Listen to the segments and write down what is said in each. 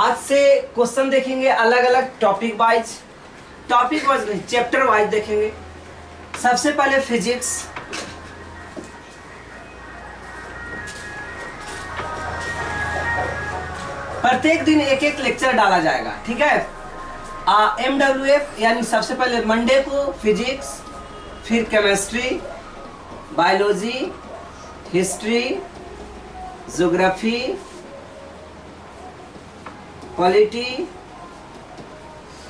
आज से क्वेश्चन देखेंगे अलग अलग टॉपिक वाइज चैप्टर वाइज देखेंगे। सबसे पहले फिजिक्स। प्रत्येक दिन एक एक लेक्चर डाला जाएगा, ठीक है। MWF यानी सबसे पहले मंडे को फिजिक्स, फिर chemistry, biology, history, geography, polity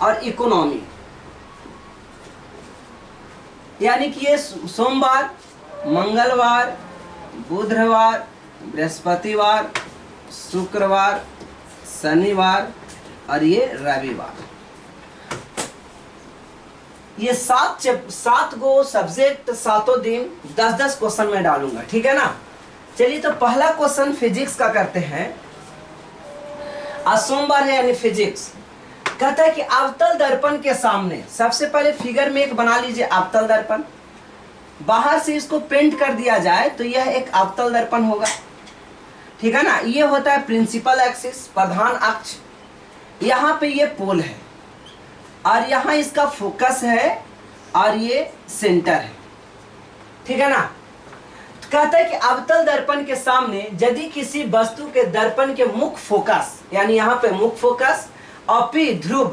और इकोनॉमी। यानी कि ये सोमवार, मंगलवार, बुधवार, बृहस्पतिवार, शुक्रवार, शनिवार और ये रविवार। ये सात गो सब्जेक्ट, सातों दिन 10-10 क्वेश्चन में डालूंगा, ठीक है ना। चलिए तो पहला क्वेश्चन फिजिक्स का करते हैं। आज सोमवार है यानी फिजिक्स। कहता है कि अवतल दर्पण के सामने, सबसे पहले फिगर में एक बना लीजिए अवतल दर्पण। बाहर से इसको पेंट कर दिया जाए तो यह एक अवतल दर्पण होगा, ठीक है ना। ये होता है प्रिंसिपल एक्सिस, प्रधान अक्ष। यहाँ पे ये पोल है और यहाँ इसका फोकस है और ये सेंटर है, ठीक है ना। कहता है कि अवतल दर्पण के सामने यदि किसी वस्तु के दर्पण के मुख्य फोकस, यानी यहाँ पे मुख्य फोकस और पी ध्रुव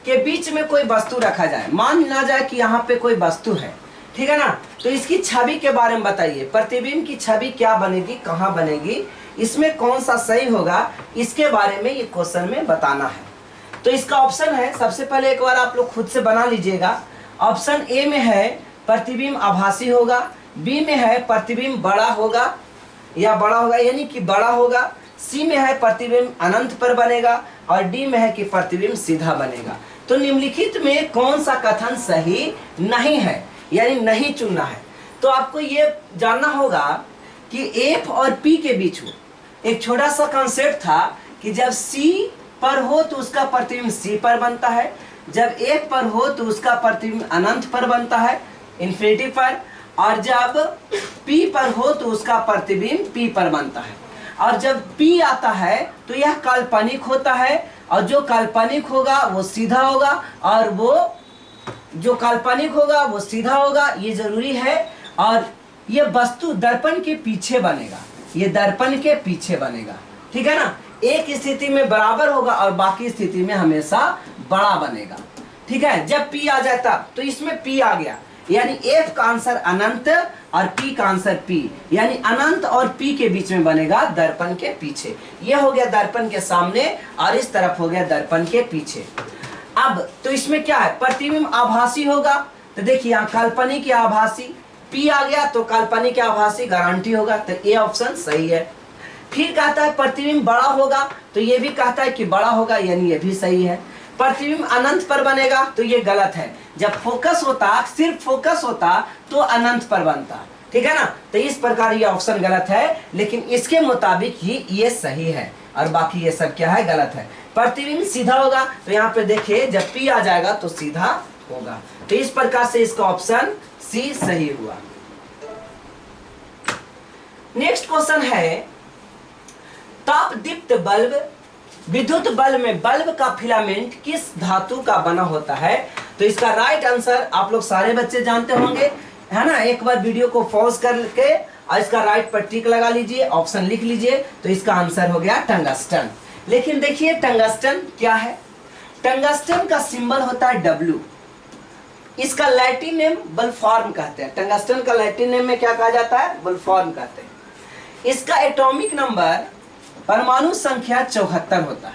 के बीच में कोई वस्तु रखा जाए, मान लिया जाए कि यहाँ पे कोई वस्तु है, ठीक है ना। तो इसकी छवि के बारे में बताइए, प्रतिबिंब की छवि क्या बनेगी, कहाँ बनेगी, इसमें कौन सा सही होगा, इसके बारे में ये क्वेश्चन में बताना है। तो इसका ऑप्शन है, सबसे पहले एक बार आप लोग खुद से बना लीजिएगा। ऑप्शन ए में है प्रतिबिंब आभासी होगा, बी में है प्रतिबिंब बड़ा होगा या बड़ा होगा यानी कि बड़ा होगा, सी में है प्रतिबिंब अनंत पर बनेगा और डी में है कि प्रतिबिंब सीधा बनेगा। तो निम्नलिखित में कौन सा कथन सही नहीं है, यानी नहीं चुनना है। तो आपको ये जानना होगा कि एफ और पी के बीच में एक छोटा सा कॉन्सेप्ट था कि जब सी पर हो तो उसका प्रतिबिंब सी पर बनता है, जब एफ पर हो तो उसका प्रतिबिंब अनंत पर बनता है, इन्फिनिटी पर, और जब P पर हो तो उसका प्रतिबिंब P पर बनता है। और जब P आता है तो यह काल्पनिक होता है, और जो काल्पनिक होगा वो सीधा होगा, और वो जो काल्पनिक होगा वो सीधा होगा, ये जरूरी है। और ये वस्तु दर्पण के पीछे बनेगा, ये दर्पण के पीछे बनेगा, ठीक है ना। एक स्थिति में बराबर होगा और बाकी स्थिति में हमेशा बड़ा बनेगा, ठीक है। जब P आ जाता तो इसमें P आ गया, यानी F का आंसर अनंत और P का आंसर P, यानी अनंत और P के बीच में बनेगा दर्पण के पीछे। यह हो गया दर्पण के सामने और इस तरफ हो गया दर्पण के पीछे। अब तो इसमें क्या है, प्रतिबिंब आभासी होगा, तो देखिए यहाँ काल्पनिक या आभासी, P आ गया तो काल्पनिक या आभासी गारंटी होगा, तो ए ऑप्शन सही है। फिर कहता है प्रतिबिंब बड़ा होगा, तो ये भी कहता है कि बड़ा होगा, यानी ये भी सही है। प्रतिबिंब अनंत पर बनेगा तो ये गलत है, जब फोकस होता, सिर्फ फोकस होता तो अनंत पर बनता, ठीक है ना। तो इस प्रकार ये ऑप्शन गलत है, लेकिन इसके मुताबिक ही ये सही है और बाकी ये सब क्या है, गलत है। प्रतिबिंब सीधा होगा, तो यहाँ पे देखिए जब P आ जाएगा तो सीधा होगा, तो इस प्रकार से इसका ऑप्शन सी सही हुआ। नेक्स्ट क्वेश्चन है, ताप दीप्त बल्ब विद्युत बल्ब में बल्ब का फिलामेंट किस धातु का बना होता है। तो इसका राइट आंसर आप लोग सारे बच्चे जानते होंगे, है ना। एक बार वीडियो को पॉज करके और इसका राइट पर टिक लगा लीजिए, ऑप्शन लिख लीजिए, तो इसका आंसर हो गया टंगस्टन। लेकिन देखिए टंगस्टन क्या है, टंगस्टन का सिंबल होता है W। इसका लैटिन नेम वोल्फ्राम कहते हैं, टंगस्टन का लैटिन नेम में क्या कहा जाता है, वोल्फ्राम कहते हैं। इसका एटॉमिक नंबर, परमाणु संख्या 74 होता है,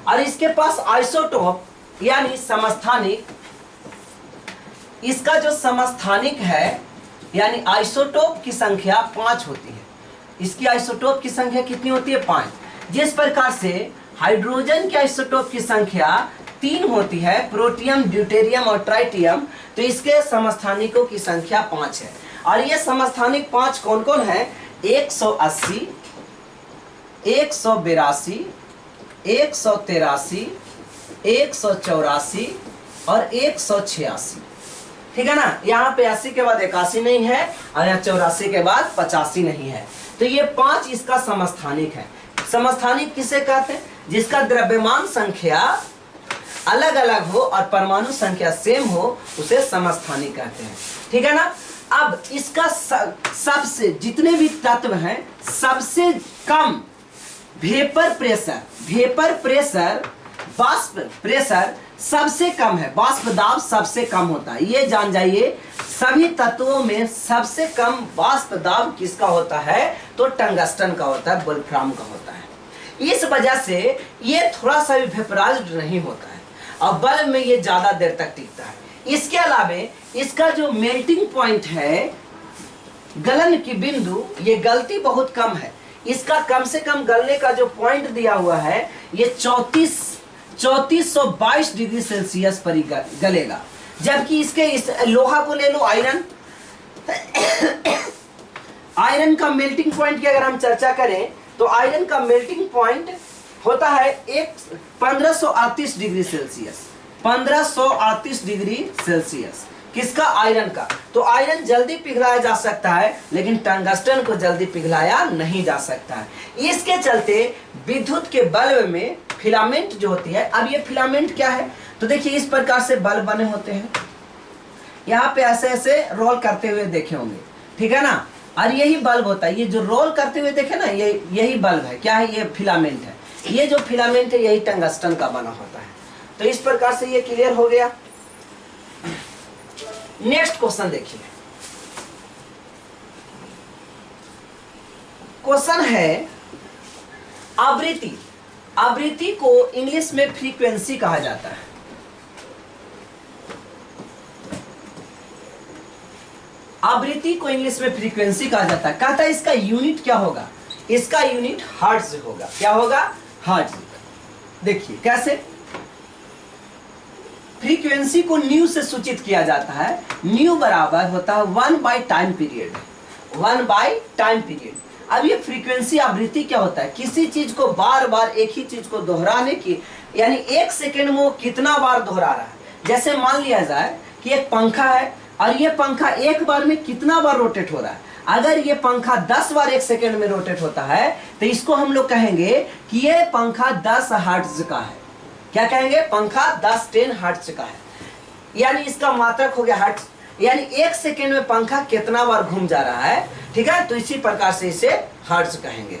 और इसके पास आइसोटोप यानी समस्थानिक, इसका जो समस्थानिक है यानी आइसोटोप की संख्या 5 होती है। इसकी आइसोटोप की संख्या कितनी होती है, 5। जिस प्रकार से हाइड्रोजन की आइसोटोप की संख्या 3 होती है, प्रोटियम, ड्यूटेरियम और ट्राइटियम, तो इसके समस्थानिकों की संख्या 5 है। और ये समस्थानिक 5 कौन कौन है, 180, 182, 183, 184 और 186, ठीक है ना। यहाँ पे 80 के बाद 81 नहीं है और यहाँ 84 के बाद 85 नहीं है, तो ये 5 इसका समस्थानिक है। समस्थानिक किसे कहते हैं, जिसका द्रव्यमान संख्या अलग अलग हो और परमाणु संख्या सेम हो उसे समस्थानिक कहते हैं। ठीक है ना। अब इसका सबसे जितने भी तत्व हैं सबसे कम वेपर प्रेशर वाष्प प्रेशर सबसे कम है, वाष्प दाब सबसे कम होता है। ये जान जाइए सभी तत्वों में सबसे कम वाष्प दाब किसका होता है, तो टंगस्टन का होता है, वोल्फ्राम का होता है। इस वजह से ये थोड़ा सा भी वेपराइज्ड नहीं होता है और बल्ब में ये ज्यादा देर तक टिकता है। इसके अलावा इसका जो मेल्टिंग पॉइंट है, गलन की बिंदु, ये गलती बहुत कम है। इसका कम से कम गलने का जो पॉइंट दिया हुआ है ये 3422 डिग्री सेल्सियस पर ही गलेगा। जबकि इसके इस लोहा को ले लो, आयरन का मेल्टिंग पॉइंट की अगर हम चर्चा करें तो आयरन का मेल्टिंग पॉइंट होता है 1538 डिग्री सेल्सियस, 1538 डिग्री सेल्सियस। किसका, आयरन का। तो आयरन जल्दी पिघलाया जा सकता है लेकिन टंगस्टन को जल्दी पिघलाया नहीं जा सकता है। इसके चलते विद्युत के बल्ब में फिलामेंट जो होती है, अब ये फिलामेंट क्या है, तो देखिए इस प्रकार से बल्ब बने होते हैं। यहाँ पे ऐसे ऐसे रोल करते हुए देखे होंगे, ठीक है ना। और यही बल्ब होता है, ये जो रोल करते हुए देखे ना, ये यही बल्ब है। क्या है, ये फिलामेंट है। ये जो फिलामेंट है यही टंगस्टन का बना होता है। तो इस प्रकार से ये क्लियर हो गया। नेक्स्ट क्वेश्चन देखिए। क्वेश्चन है आवृत्ति। आवृत्ति को इंग्लिश में फ्रीक्वेंसी कहा जाता है। आवृत्ति को इंग्लिश में फ्रीक्वेंसी कहा जाता है। कहता है इसका यूनिट क्या होगा, इसका यूनिट हर्ट्ज होगा। क्या होगा, हर्ट्ज। देखिए कैसे, फ्रीक्वेंसी को न्यू से सूचित किया जाता है। न्यू बराबर होता है 1 टाइम पीरियड, 1 टाइम पीरियड। अब ये फ्रीक्वेंसी आवृत्ति क्या होता है, किसी चीज को बार बार एक ही चीज को दोहराने की, यानी एक सेकेंड में वो कितना बार दोहरा रहा है। जैसे मान लिया जाए कि एक पंखा है और ये पंखा एक बार में कितना बार रोटेट हो रहा है। अगर ये पंखा 10 बार एक सेकेंड में रोटेट होता है तो इसको हम लोग कहेंगे कि ये पंखा 10 हर्ट्ज का है। क्या कहेंगे, पंखा 10 हर्ट्ज का है, यानी इसका मात्रक हो गया हर्ट्ज। यानी एक सेकेंड में पंखा कितना बार घूम जा रहा है, ठीक है। तो इसी प्रकार से इसे हर्ट्ज कहेंगे।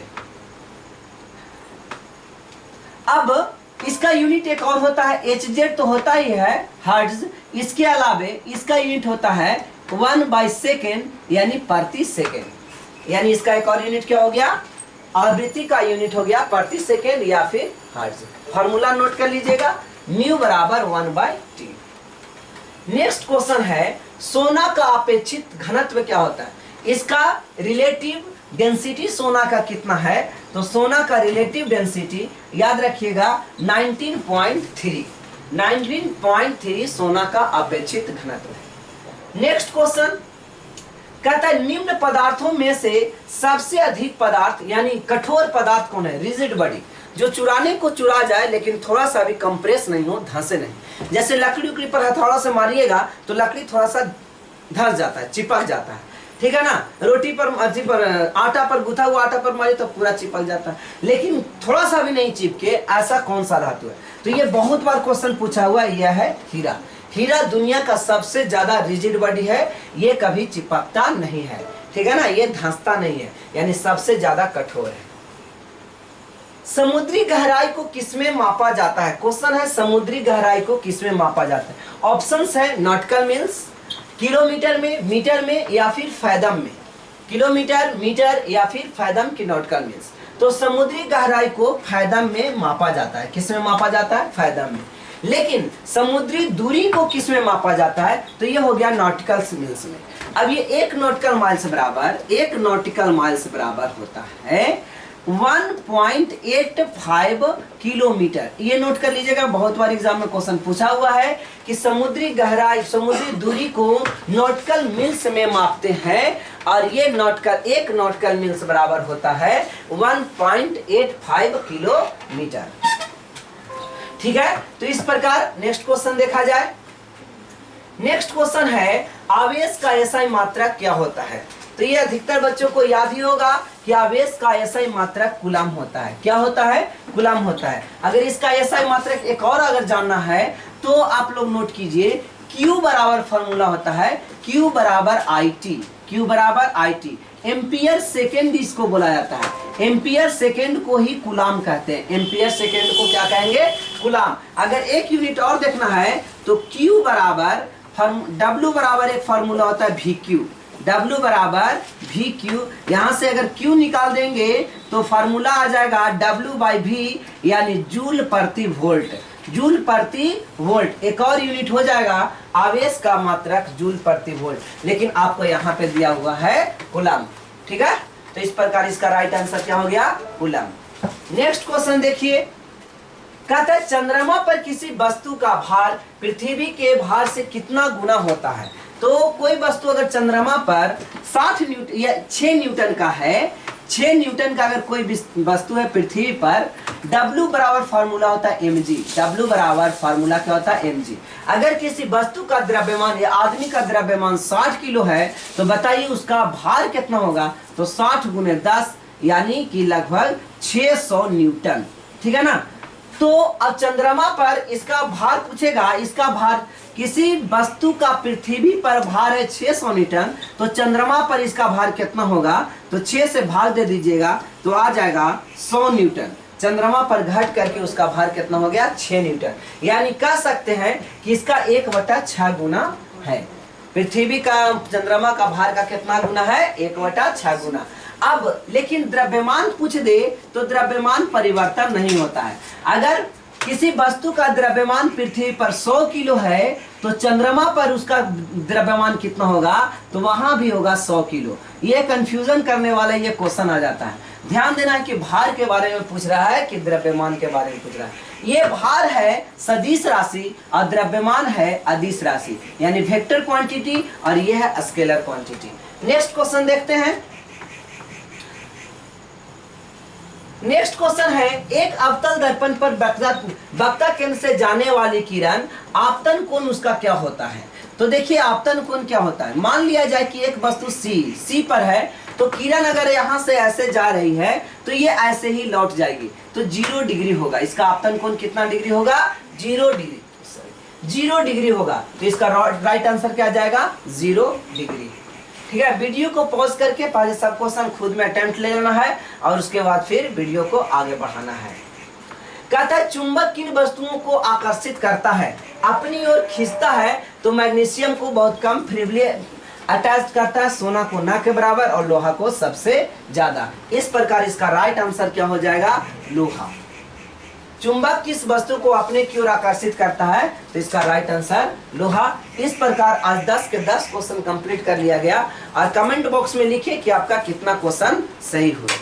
अब इसका यूनिट एक और होता है, HZ तो होता ही है हर्ट्ज। इसके अलावे इसका यूनिट होता है 1/सेकेंड, यानी प्रति सेकेंड। यानी इसका एक और यूनिट क्या हो गया, आवृत्ति का यूनिट हो गया प्रति सेकेंड या फिर हर्ट्ज। फॉर्मूला नोट कर लीजिएगा, न्यू बराबर 1/T। नेक्स्ट क्वेश्चन है सोना का अपेक्षित घनत्व क्या होता है। इसका रिलेटिव डेंसिटी सोना का कितना है, तो सोना का रिलेटिव डेंसिटी याद रखिएगा 19.3, 19.3 सोना का अपेक्षित घनत्व है। नेक्स्ट क्वेश्चन कहता है निम्न पदार्थों में से सबसे अधिक पदार्थ यानी कठोर पदार्थ कौन है, रिजिड बॉडी, जो चुराने को चुरा जाए लेकिन थोड़ा सा भी कंप्रेस नहीं हो, धंसे नहीं। जैसे लकड़ी उकड़ी पर हथौड़ा से मारिएगा तो लकड़ी थोड़ा सा धंस जाता है, चिपक जाता है, ठीक है ना। रोटी पर आटा पर गुथा हुआ आटा पर मारी तो पूरा चिपक जाता है, लेकिन थोड़ा सा भी नहीं चिपके, ऐसा कौन सा धातु है। तो ये बहुत बार क्वेश्चन पूछा हुआ, यह है हीरा। हीरा दुनिया का सबसे ज्यादा रिजिड बॉडी है, ये कभी चिपकता नहीं है, ठीक है ना, ये धंसता नहीं है, यानी सबसे ज्यादा कठोर है। समुद्री गहराई को किसमें मापा जाता है, क्वेश्चन है समुद्री गहराई को किसमें मापा जाता है। ऑप्शंस है नॉटिकल मील्स, किलोमीटर में, मीटर में या फिर फैदम में। किलोमीटर, मीटर या फिर फैदम की नॉटिकल मील्स। तो समुद्री गहराई को फैदम में मापा जाता है। किसमें मापा जाता है, फैदम में। लेकिन समुद्री दूरी को किसमें मापा जाता है, तो ये हो गया नॉटिकल मील्स में। अब ये 1 नॉटिकल माइल्स बराबर, 1 नॉटिकल माइल्स बराबर होता है 1.85 किलोमीटर। ये नोट कर लीजिएगा, बहुत बार एग्जाम में क्वेश्चन पूछा हुआ है कि समुद्री गहराई, समुद्री दूरी को नॉटिकल मील्स में मापते हैं और ये नॉटिकल, 1 नॉटिकल मील्स बराबर होता है 1.85 किलोमीटर, ठीक है। तो इस प्रकार नेक्स्ट क्वेश्चन देखा जाए। नेक्स्ट क्वेश्चन है आवेश का एसआई मात्रक क्या होता है। तो ये अधिकतर बच्चों को याद ही होगा कि आवेश का एसआई मात्रक कूलम होता है। क्या होता है? कूलम होता है। अगर इसका एसआई मात्रक एक और अगर जानना है तो आप लोग नोट कीजिए, Q बराबर फॉर्मूला होता है Q बराबर IT, Q बराबर IT। एम्पियर सेकेंड इसको बोला जाता है, एम्पियर सेकेंड को ही कूलम कहते हैं। एम्पियर सेकेंड को क्या कहेंगे? कूलम। अगर एक यूनिट और देखना है तो Q बराबर W बराबर एक फॉर्मूला होता है VQ, W बराबर VQ। यहाँ से अगर Q निकाल देंगे तो फार्मूला आ जाएगा W बाई V, यानी जूल प्रति वोल्ट, जूल प्रति वोल्ट। एक और यूनिट हो जाएगा आवेश का मात्रक जूल प्रति वोल्ट, लेकिन आपको यहाँ पे दिया हुआ है कूलम। ठीक है, तो इस प्रकार इसका राइट आंसर क्या हो गया? कूलम। नेक्स्ट क्वेश्चन देखिए, कहता है चंद्रमा पर किसी वस्तु का भार पृथ्वी के भार से कितना गुना होता है। तो कोई वस्तु अगर चंद्रमा पर 60 न्यूटन या 6 न्यूटन का है, 6 न्यूटन का अगर कोई वस्तु है पृथ्वी पर, W बराबर फार्मूला होता है mg, W बराबर फार्मूला क्या होता है? mg। अगर किसी वस्तु का द्रव्यमान या आदमी का द्रव्यमान 60 किलो है तो बताइए उसका भार कितना होगा? तो 60 गुने 10 यानी कि लगभग 600 न्यूटन। ठीक है ना। तो अब चंद्रमा पर इसका भार पूछेगा, इसका भार, किसी वस्तु का पृथ्वी पर भार है 600 न्यूटन, तो चंद्रमा पर इसका भार कितना होगा? तो 6 से भाग दे दीजिएगा तो आ जाएगा 100 न्यूटन। चंद्रमा पर घट करके उसका भार कितना हो गया? 6 न्यूटन। यानी कह सकते हैं कि इसका 1/6 गुना है। पृथ्वी का चंद्रमा का भार का कितना गुना है? 1/6 गुना। अब लेकिन द्रव्यमान पूछ दे तो द्रव्यमान परिवर्तन नहीं होता है। अगर किसी वस्तु का द्रव्यमान पृथ्वी पर 100 किलो है तो चंद्रमा पर उसका द्रव्यमान कितना होगा? तो वहां भी होगा 100 किलो। ये कंफ्यूजन करने वाला ये क्वेश्चन आ जाता है। ध्यान देना है कि भार के बारे में पूछ रहा है कि द्रव्यमान के बारे में पूछ रहा है। ये भार है सदिश राशि और द्रव्यमान है अदिश राशि, यानी वेक्टर क्वांटिटी, और ये है स्केलर क्वांटिटी। नेक्स्ट क्वेश्चन देखते हैं। नेक्स्ट क्वेश्चन है, एक अवतल दर्पण पर वक्ता केंद्र से जाने वाली किरण, आपतन कोण उसका क्या होता है? तो देखिए आपतन कोण क्या होता है। मान लिया जाए कि एक वस्तु C पर है, तो किरण अगर यहाँ से ऐसे जा रही है तो ये ऐसे ही लौट जाएगी, तो 0 डिग्री होगा। इसका आपतन कोण कितना डिग्री होगा? 0 डिग्री, 0 डिग्री होगा। तो इसका राइट आंसर क्या आ जाएगा? 0 डिग्री। ठीक है, वीडियो को पॉज करके पहले सब क्वेश्चन खुद में अटेम्प्ट ले लेना है और उसके बाद फिर वीडियो को आगे बढ़ाना है। कहता है चुंबक किन वस्तुओं को आकर्षित करता है? अपनी ओर खींचता है तो मैग्नीशियम को बहुत कम फेवरेबली अटैच करता है, सोना को ना के बराबर और लोहा को सबसे ज्यादा। इस प्रकार इसका राइट आंसर क्या हो जाएगा? लोहा। चुंबक किस वस्तु को अपने की ओर आकर्षित करता है? तो इसका राइट आंसर लोहा। इस प्रकार आज 10 के 10 क्वेश्चन कंप्लीट कर लिया गया और कमेंट बॉक्स में लिखिए कि आपका कितना क्वेश्चन सही हुआ।